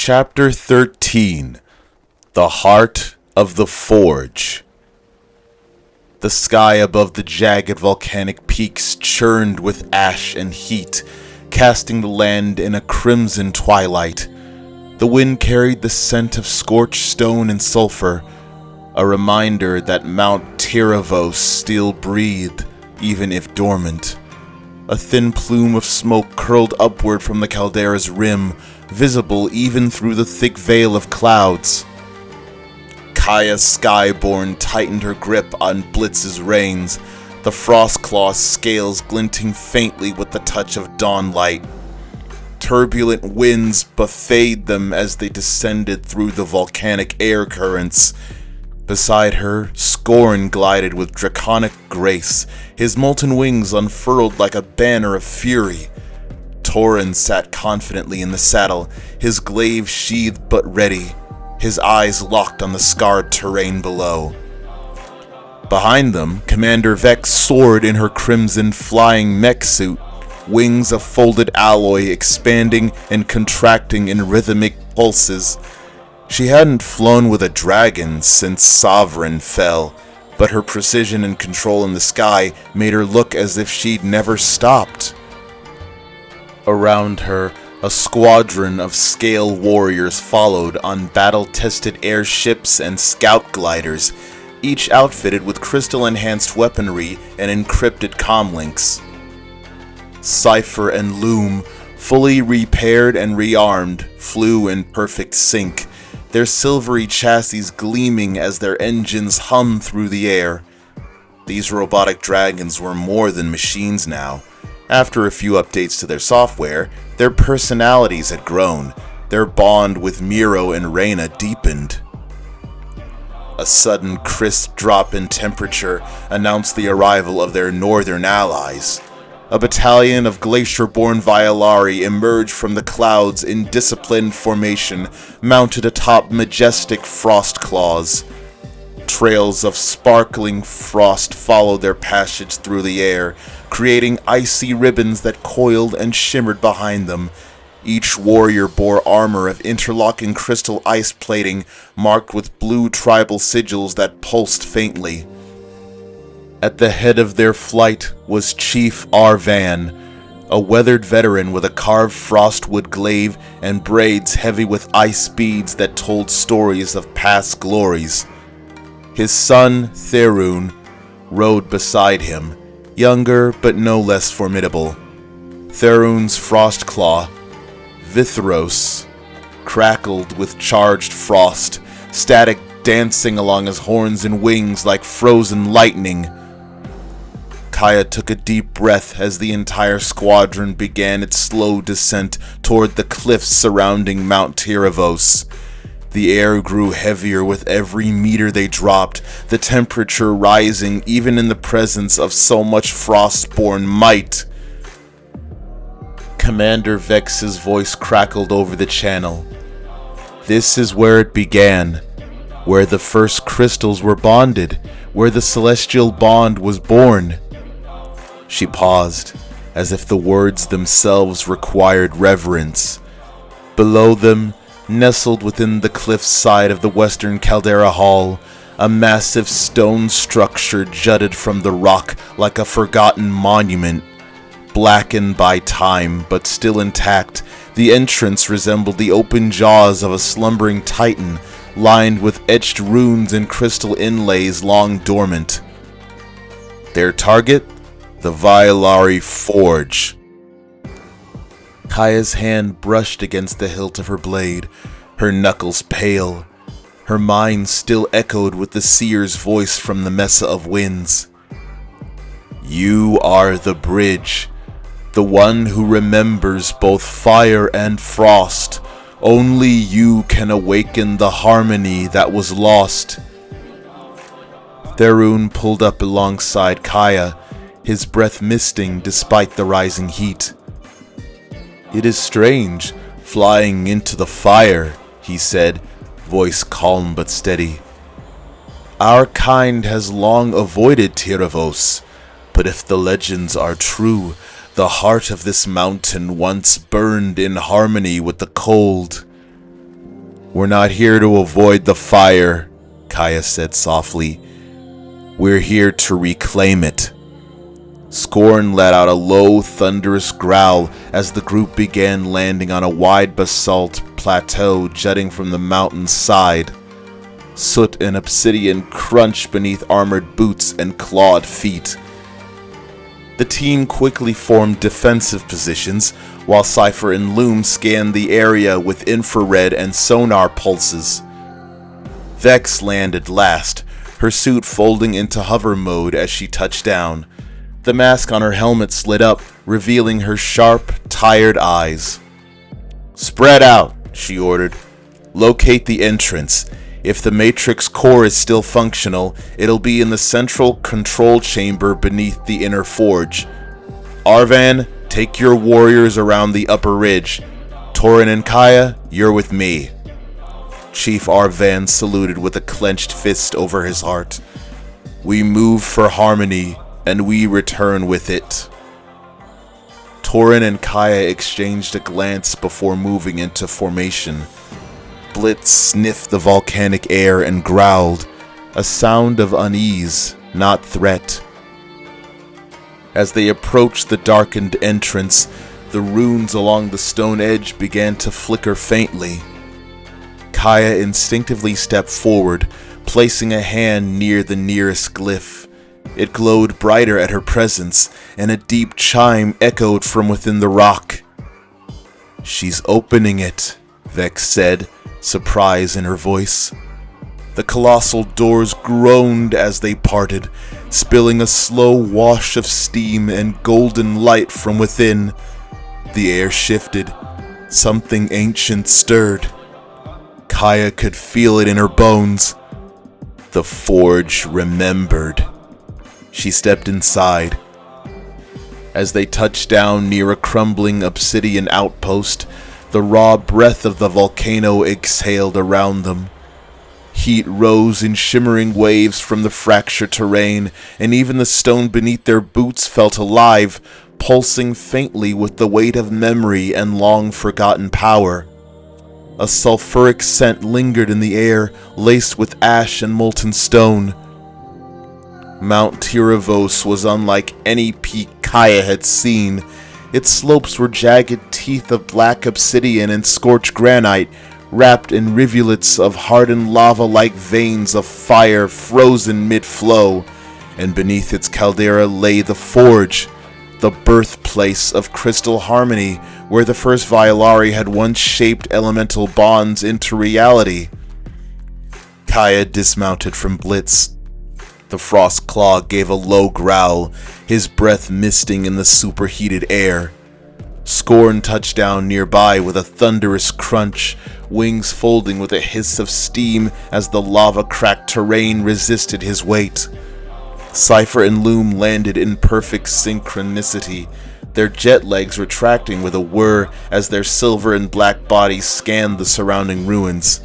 Chapter 13. The Heart of the Forge. The sky above the jagged volcanic peaks churned with ash and heat, casting the land in a crimson twilight. The wind carried the scent of scorched stone and sulfur, a reminder that Mount Tiravos still breathed, even if dormant. A thin plume of smoke curled upward from the caldera's rim, visible even through the thick veil of clouds. Kaya Skyborn tightened her grip on Blitz's reins, the Frostclaw's scales glinting faintly with the touch of dawn light. Turbulent winds buffeted them as they descended through the volcanic air currents. Beside her, Scorn glided with draconic grace, his molten wings unfurled like a banner of fury. Torin sat confidently in the saddle, his glaive sheathed but ready, his eyes locked on the scarred terrain below. Behind them, Commander Vex soared in her crimson flying mech suit, wings of folded alloy expanding and contracting in rhythmic pulses. She hadn't flown with a dragon since Sovereign fell, but her precision and control in the sky made her look as if she'd never stopped. Around her, a squadron of scale warriors followed on battle-tested airships and scout gliders, each outfitted with crystal-enhanced weaponry and encrypted comlinks. Cypher and Loom, fully repaired and rearmed, flew in perfect sync, their silvery chassis gleaming as their engines hummed through the air. These robotic dragons were more than machines now. After a few updates to their software, their personalities had grown, their bond with Miro and Reyna deepened. A sudden crisp drop in temperature announced the arrival of their northern allies. A battalion of glacier-born Violari emerged from the clouds in disciplined formation, mounted atop majestic Frostclaws. Trails of sparkling frost followed their passage through the air, creating icy ribbons that coiled and shimmered behind them. Each warrior bore armor of interlocking crystal ice plating, marked with blue tribal sigils that pulsed faintly. At the head of their flight was Chief Arvan, a weathered veteran with a carved frostwood glaive and braids heavy with ice beads that told stories of past glories. His son, Therun, rode beside him, younger but no less formidable. Therun's Frostclaw, Vithros, crackled with charged frost, static dancing along his horns and wings like frozen lightning. Kaya took a deep breath as the entire squadron began its slow descent toward the cliffs surrounding Mount Tiravos. The air grew heavier with every meter they dropped, the temperature rising even in the presence of so much frostborn might. Commander Vex's voice crackled over the channel. This is where it began, where the first crystals were bonded, where the celestial bond was born. She paused, as if the words themselves required reverence. Below them, nestled within the cliff side of the western caldera hall, a massive stone structure jutted from the rock like a forgotten monument. Blackened by time, but still intact, the entrance resembled the open jaws of a slumbering titan, lined with etched runes and crystal inlays long dormant. Their target? The Violari Forge. Kaya's hand brushed against the hilt of her blade, her knuckles pale. Her mind still echoed with the seer's voice from the Mesa of Winds. You are the bridge, the one who remembers both fire and frost. Only you can awaken the harmony that was lost. Therun pulled up alongside Kaya, his breath misting despite the rising heat. It is strange, flying into the fire, he said, voice calm but steady. Our kind has long avoided Tiravos, but if the legends are true, the heart of this mountain once burned in harmony with the cold. "We're not here to avoid the fire," Kaya said softly. "We're here to reclaim it." Scorn let out a low, thunderous growl as the group began landing on a wide basalt plateau jutting from the mountain's side. Soot and obsidian crunched beneath armored boots and clawed feet. The team quickly formed defensive positions, while Cypher and Loom scanned the area with infrared and sonar pulses. Vex landed last, her suit folding into hover mode as she touched down. The mask on her helmet slid up, revealing her sharp, tired eyes. "Spread out," she ordered. "Locate the entrance. If the Matrix core is still functional, it'll be in the central control chamber beneath the inner forge. Arvan, take your warriors around the upper ridge. Torin and Kaya, you're with me." Chief Arvan saluted with a clenched fist over his heart. "We move for harmony, and we return with it." Torin and Kaya exchanged a glance before moving into formation. Blitz sniffed the volcanic air and growled, a sound of unease, not threat. As they approached the darkened entrance, the runes along the stone edge began to flicker faintly. Kaya instinctively stepped forward, placing a hand near the nearest glyph. It glowed brighter at her presence, and a deep chime echoed from within the rock. "She's opening it," Vex said, surprise in her voice. The colossal doors groaned as they parted, spilling a slow wash of steam and golden light from within. The air shifted. Something ancient stirred. Kaya could feel it in her bones. The forge remembered. She stepped inside. As they touched down near a crumbling obsidian outpost, the raw breath of the volcano exhaled around them. Heat rose in shimmering waves from the fractured terrain, and even the stone beneath their boots felt alive, pulsing faintly with the weight of memory and long-forgotten power. A sulfuric scent lingered in the air, laced with ash and molten stone. Mount Tiravos was unlike any peak Kaya had seen. Its slopes were jagged teeth of black obsidian and scorched granite, wrapped in rivulets of hardened lava-like veins of fire frozen mid-flow, and beneath its caldera lay the forge, the birthplace of crystal harmony, where the first Violari had once shaped elemental bonds into reality. Kaya dismounted from Blitz. The frost claw gave a low growl, his breath misting in the superheated air. Scorn touched down nearby with a thunderous crunch, wings folding with a hiss of steam as the lava-cracked terrain resisted his weight. Cypher and Loom landed in perfect synchronicity, their jet legs retracting with a whir as their silver and black bodies scanned the surrounding ruins.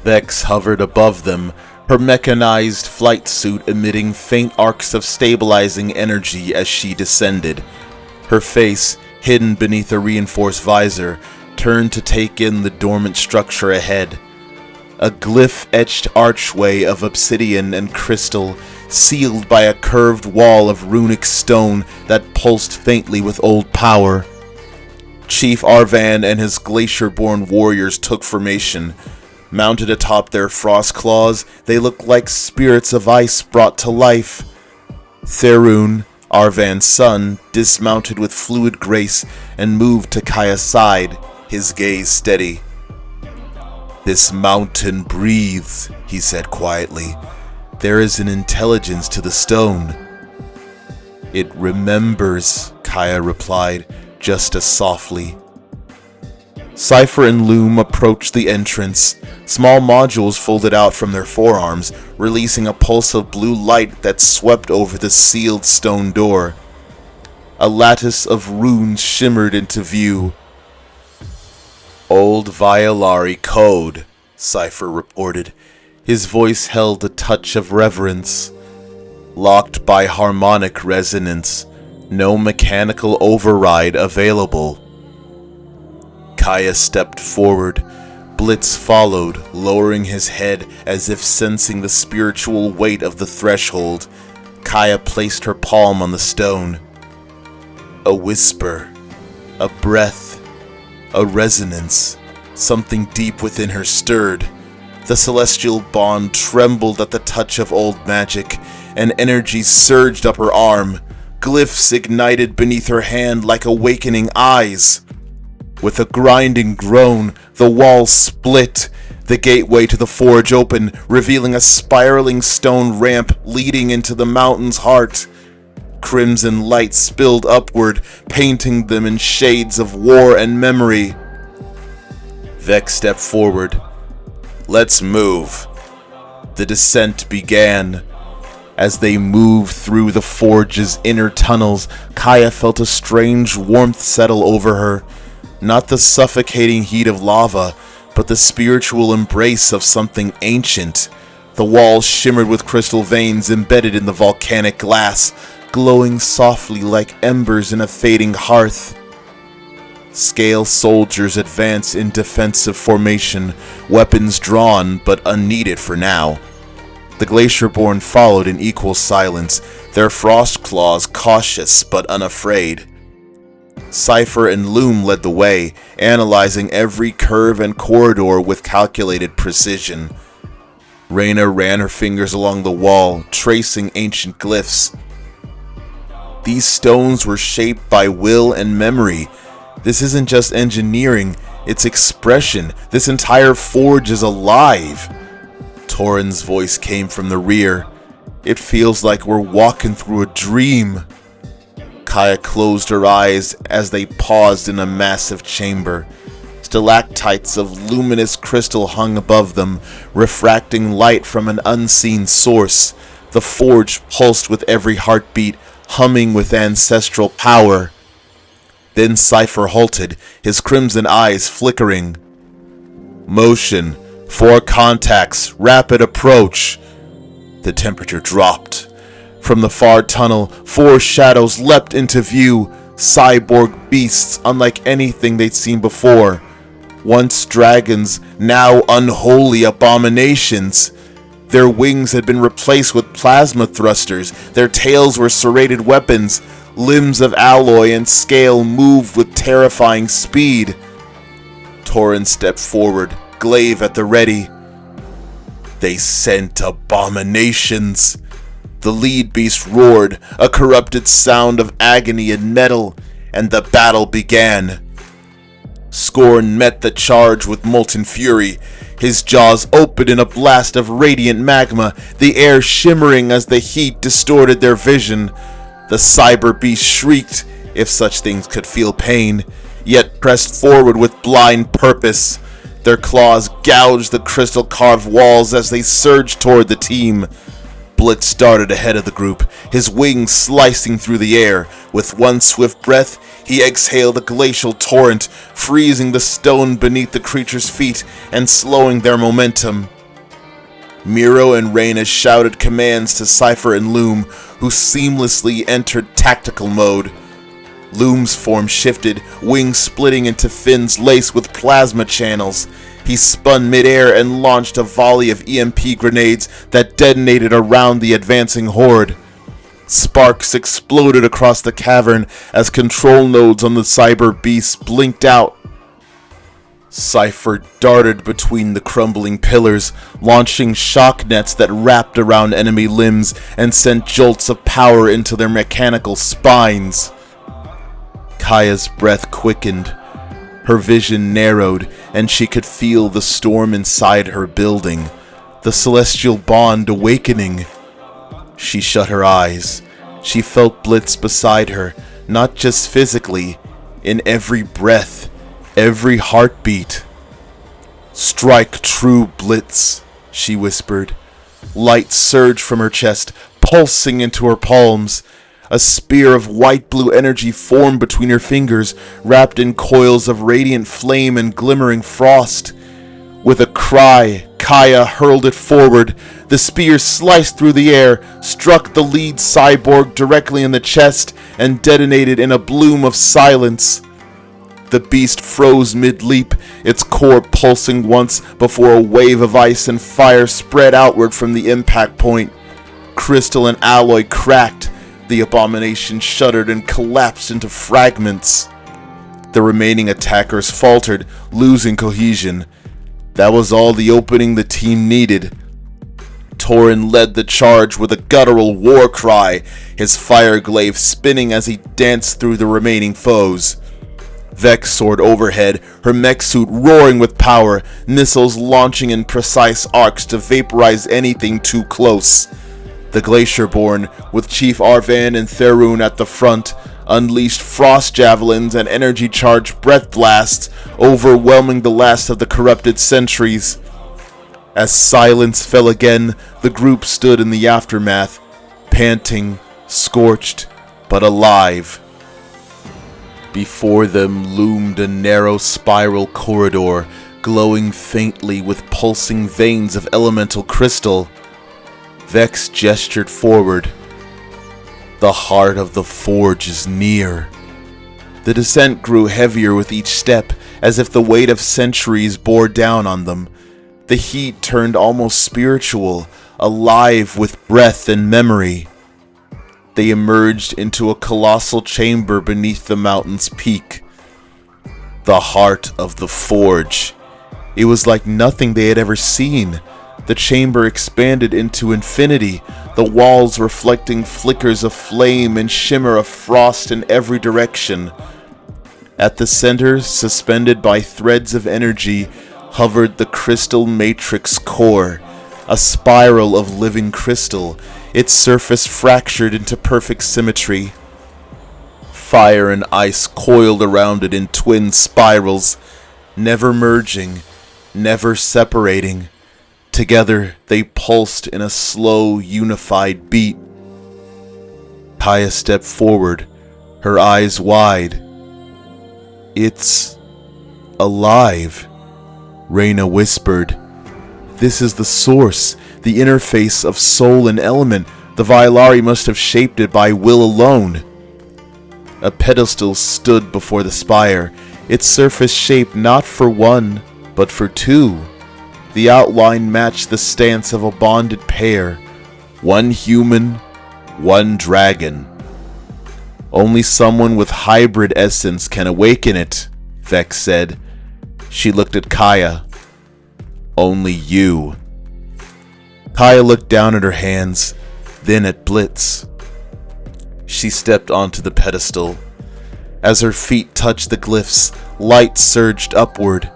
Vex hovered above them, her mechanized flight suit emitting faint arcs of stabilizing energy as she descended. Her face, hidden beneath a reinforced visor, turned to take in the dormant structure ahead. A glyph-etched archway of obsidian and crystal, sealed by a curved wall of runic stone that pulsed faintly with old power. Chief Arvan and his glacier-born warriors took formation. Mounted atop their frost claws, they looked like spirits of ice brought to life. Therun, Arvan's son, dismounted with fluid grace and moved to Kaya's side, his gaze steady. "This mountain breathes," he said quietly. "There is an intelligence to the stone." "It remembers," Kaya replied, just as softly. Cypher and Loom approached the entrance. Small modules folded out from their forearms, releasing a pulse of blue light that swept over the sealed stone door. A lattice of runes shimmered into view. "Old Violari code," Cypher reported. His voice held a touch of reverence. "Locked by harmonic resonance. No mechanical override available." Kaya stepped forward. Blitz followed, lowering his head as if sensing the spiritual weight of the threshold. Kaya placed her palm on the stone. A whisper, a breath, a resonance. Something deep within her stirred. The celestial bond trembled at the touch of old magic, and energy surged up her arm. Glyphs ignited beneath her hand like awakening eyes. With a grinding groan, the wall split. The gateway to the forge opened, revealing a spiraling stone ramp leading into the mountain's heart. Crimson light spilled upward, painting them in shades of war and memory. Vex stepped forward. "Let's move." The descent began. As they moved through the forge's inner tunnels, Kaya felt a strange warmth settle over her. Not the suffocating heat of lava, but the spiritual embrace of something ancient. The walls shimmered with crystal veins embedded in the volcanic glass, glowing softly like embers in a fading hearth. Scale soldiers advanced in defensive formation, weapons drawn but unneeded for now. The Glacierborn followed in equal silence, their frost claws cautious but unafraid. Cypher and Loom led the way, analyzing every curve and corridor with calculated precision. Reyna ran her fingers along the wall, tracing ancient glyphs. These stones were shaped by will and memory. This isn't just engineering, it's expression. This entire forge is alive. Torin's voice came from the rear. "It feels like we're walking through a dream." Kaya closed her eyes as they paused in a massive chamber. Stalactites of luminous crystal hung above them, refracting light from an unseen source. The forge pulsed with every heartbeat, humming with ancestral power. Then Cypher halted, his crimson eyes flickering. "Motion. 4 contacts. Rapid approach." The temperature dropped. From the far tunnel, 4 shadows leapt into view, cyborg beasts unlike anything they'd seen before. Once dragons, now unholy abominations. Their wings had been replaced with plasma thrusters, their tails were serrated weapons, limbs of alloy and scale moved with terrifying speed. Torin stepped forward, glaive at the ready. "They sent abominations." The lead beast roared, a corrupted sound of agony and metal, and the battle began. Scorn met the charge with molten fury. His jaws opened in a blast of radiant magma, the air shimmering as the heat distorted their vision. The cyber beast shrieked, if such things could feel pain, yet pressed forward with blind purpose. Their claws gouged the crystal-carved walls as they surged toward the team. Blitz darted ahead of the group, his wings slicing through the air. With one swift breath, he exhaled a glacial torrent, freezing the stone beneath the creature's feet and slowing their momentum. Miro and Reyna shouted commands to Cypher and Loom, who seamlessly entered tactical mode. Loom's form shifted, wings splitting into fins laced with plasma channels. He spun midair and launched a volley of EMP grenades that detonated around the advancing horde. Sparks exploded across the cavern as control nodes on the cyber beasts blinked out. Cypher darted between the crumbling pillars, launching shock nets that wrapped around enemy limbs and sent jolts of power into their mechanical spines. Kaya's breath quickened. Her vision narrowed, and she could feel the storm inside her building, the celestial bond awakening. She shut her eyes. She felt Blitz beside her, not just physically, in every breath, every heartbeat. "Strike true, Blitz," she whispered. Light surged from her chest, pulsing into her palms. A spear of white-blue energy formed between her fingers, wrapped in coils of radiant flame and glimmering frost. With a cry, Kaya hurled it forward. The spear sliced through the air, struck the lead cyborg directly in the chest, and detonated in a bloom of silence. The beast froze mid-leap, its core pulsing once before a wave of ice and fire spread outward from the impact point. Crystal and alloy cracked. The abomination shuddered and collapsed into fragments. The remaining attackers faltered, losing cohesion. That was all the opening the team needed. Torin led the charge with a guttural war cry, his fire glaive spinning as he danced through the remaining foes. Vex soared overhead, her mech suit roaring with power, missiles launching in precise arcs to vaporize anything too close. The Glacierborn, with Chief Arvan and Therun at the front, unleashed frost javelins and energy-charged breath blasts, overwhelming the last of the corrupted sentries. As silence fell again, the group stood in the aftermath, panting, scorched, but alive. Before them loomed a narrow spiral corridor, glowing faintly with pulsing veins of elemental crystal. Vex gestured forward. The heart of the forge is near. The descent grew heavier with each step, as if the weight of centuries bore down on them. The heat turned almost spiritual, alive with breath and memory. They emerged into a colossal chamber beneath the mountain's peak. The heart of the forge. It was like nothing they had ever seen. The chamber expanded into infinity, the walls reflecting flickers of flame and shimmer of frost in every direction. At the center, suspended by threads of energy, hovered the crystal matrix core, a spiral of living crystal, its surface fractured into perfect symmetry. Fire and ice coiled around it in twin spirals, never merging, never separating. Together, they pulsed in a slow, unified beat. Kaya stepped forward, her eyes wide. "It's alive," Reyna whispered. "This is the source, the interface of soul and element. The Vailari must have shaped it by will alone." A pedestal stood before the spire, its surface shaped not for one, but for two. The outline matched the stance of a bonded pair, one human, one dragon. "Only someone with hybrid essence can awaken it," Vex said. She looked at Kaya. "Only you." Kaya looked down at her hands, then at Blitz. She stepped onto the pedestal. As her feet touched the glyphs, light surged upward.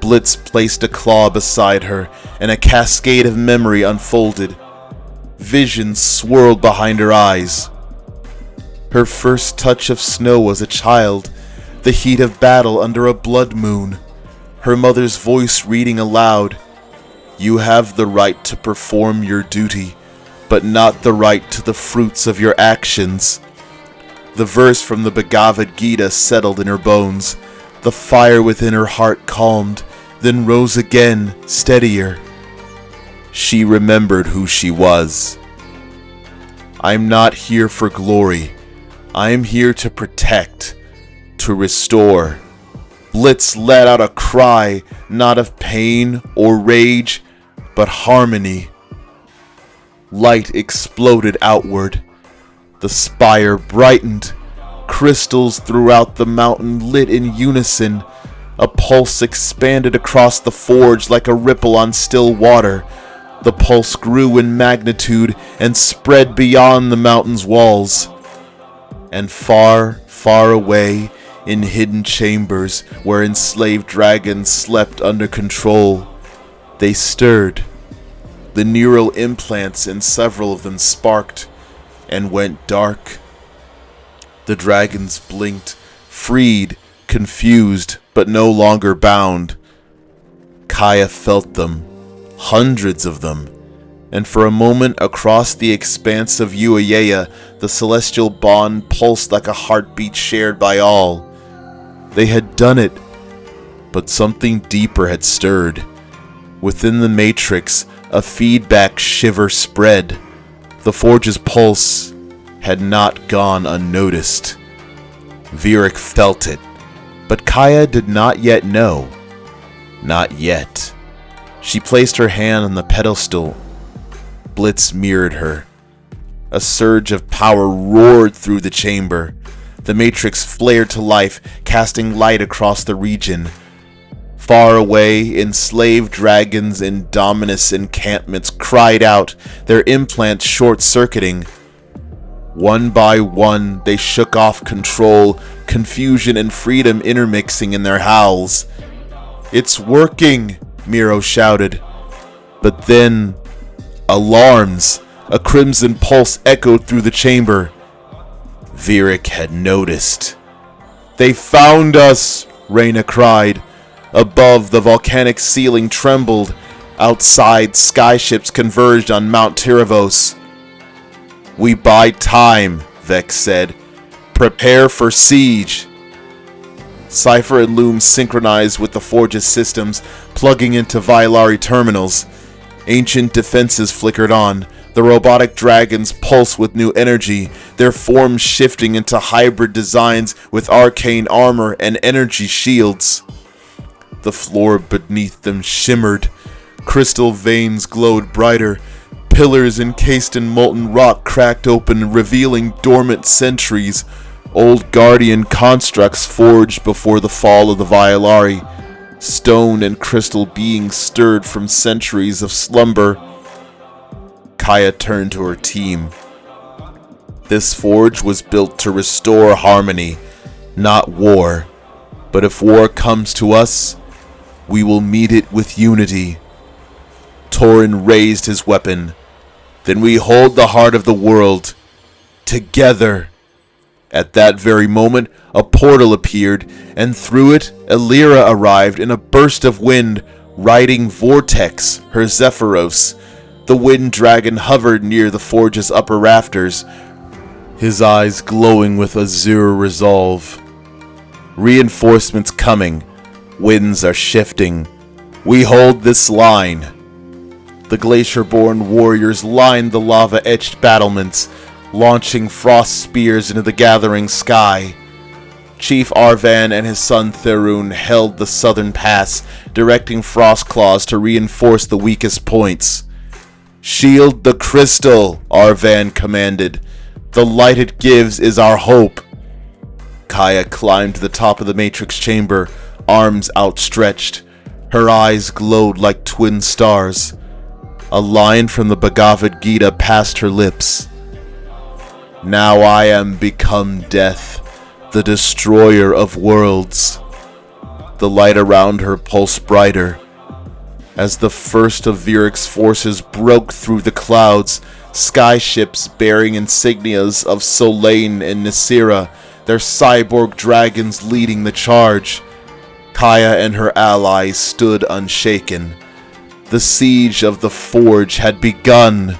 Blitz placed a claw beside her, and a cascade of memory unfolded. Visions swirled behind her eyes. Her first touch of snow as a child, the heat of battle under a blood moon. Her mother's voice reading aloud, "You have the right to perform your duty, but not the right to the fruits of your actions." The verse from the Bhagavad Gita settled in her bones. The fire within her heart calmed, then rose again, steadier. She remembered who she was. "I'm not here for glory. I'm here to protect, to restore." Blitz let out a cry, not of pain or rage, but harmony. Light exploded outward. The spire brightened. Crystals throughout the mountain lit in unison. A pulse expanded across the forge like a ripple on still water. The pulse grew in magnitude and spread beyond the mountain's walls. And far, far away, in hidden chambers where enslaved dragons slept under control, they stirred. The neural implants in several of them sparked and went dark. The dragons blinked, freed, confused, but no longer bound. Kaya felt them, hundreds of them, and for a moment across the expanse of Uayeia, the celestial bond pulsed like a heartbeat shared by all. They had done it, but something deeper had stirred. Within the matrix, a feedback shiver spread. The forge's pulse had not gone unnoticed. Virik felt it. But Kaya did not yet know. Not yet. She placed her hand on the pedestal. Blitz mirrored her. A surge of power roared through the chamber. The matrix flared to life, casting light across the region. Far away, enslaved dragons in Dominus encampments cried out, their implants short-circuiting. One by one, they shook off control, confusion and freedom intermixing in their howls. "It's working!" Miro shouted. But then, alarms! A crimson pulse echoed through the chamber. Virik had noticed. "They found us!" Reyna cried. Above, the volcanic ceiling trembled. Outside, skyships converged on Mount Tiravos. "We buy time," Vex said. "Prepare for siege." Cypher and Loom synchronized with the Forge's systems, plugging into Violari terminals. Ancient defenses flickered on. The robotic dragons pulsed with new energy, their forms shifting into hybrid designs with arcane armor and energy shields. The floor beneath them shimmered. Crystal veins glowed brighter. Pillars encased in molten rock cracked open, revealing dormant centuries. Old Guardian constructs forged before the fall of the Violari. Stone and crystal beings stirred from centuries of slumber. Kaya turned to her team. This forge was built to restore harmony, not war. But if war comes to us, we will meet it with unity. Torin raised his weapon. Then we hold the heart of the world. Together. At that very moment, a portal appeared, and through it, Elira arrived in a burst of wind, riding Vortex, her Zephyros. The wind dragon hovered near the forge's upper rafters, his eyes glowing with azure resolve. Reinforcements coming. Winds are shifting. We hold this line. The glacier-born warriors lined the lava-etched battlements, launching frost spears into the gathering sky. Chief Arvan and his son Therun held the southern pass, directing frost claws to reinforce the weakest points. "Shield the crystal," Arvan commanded. "The light it gives is our hope." Kaya climbed to the top of the matrix chamber, arms outstretched. Her eyes glowed like twin stars. A line from the Bhagavad Gita passed her lips. "Now I am become death, the destroyer of worlds." The light around her pulsed brighter. As the first of Virik's forces broke through the clouds, skyships bearing insignias of Solane and Nisira, their cyborg dragons leading the charge. Kaya and her allies stood unshaken. The siege of the Forge had begun.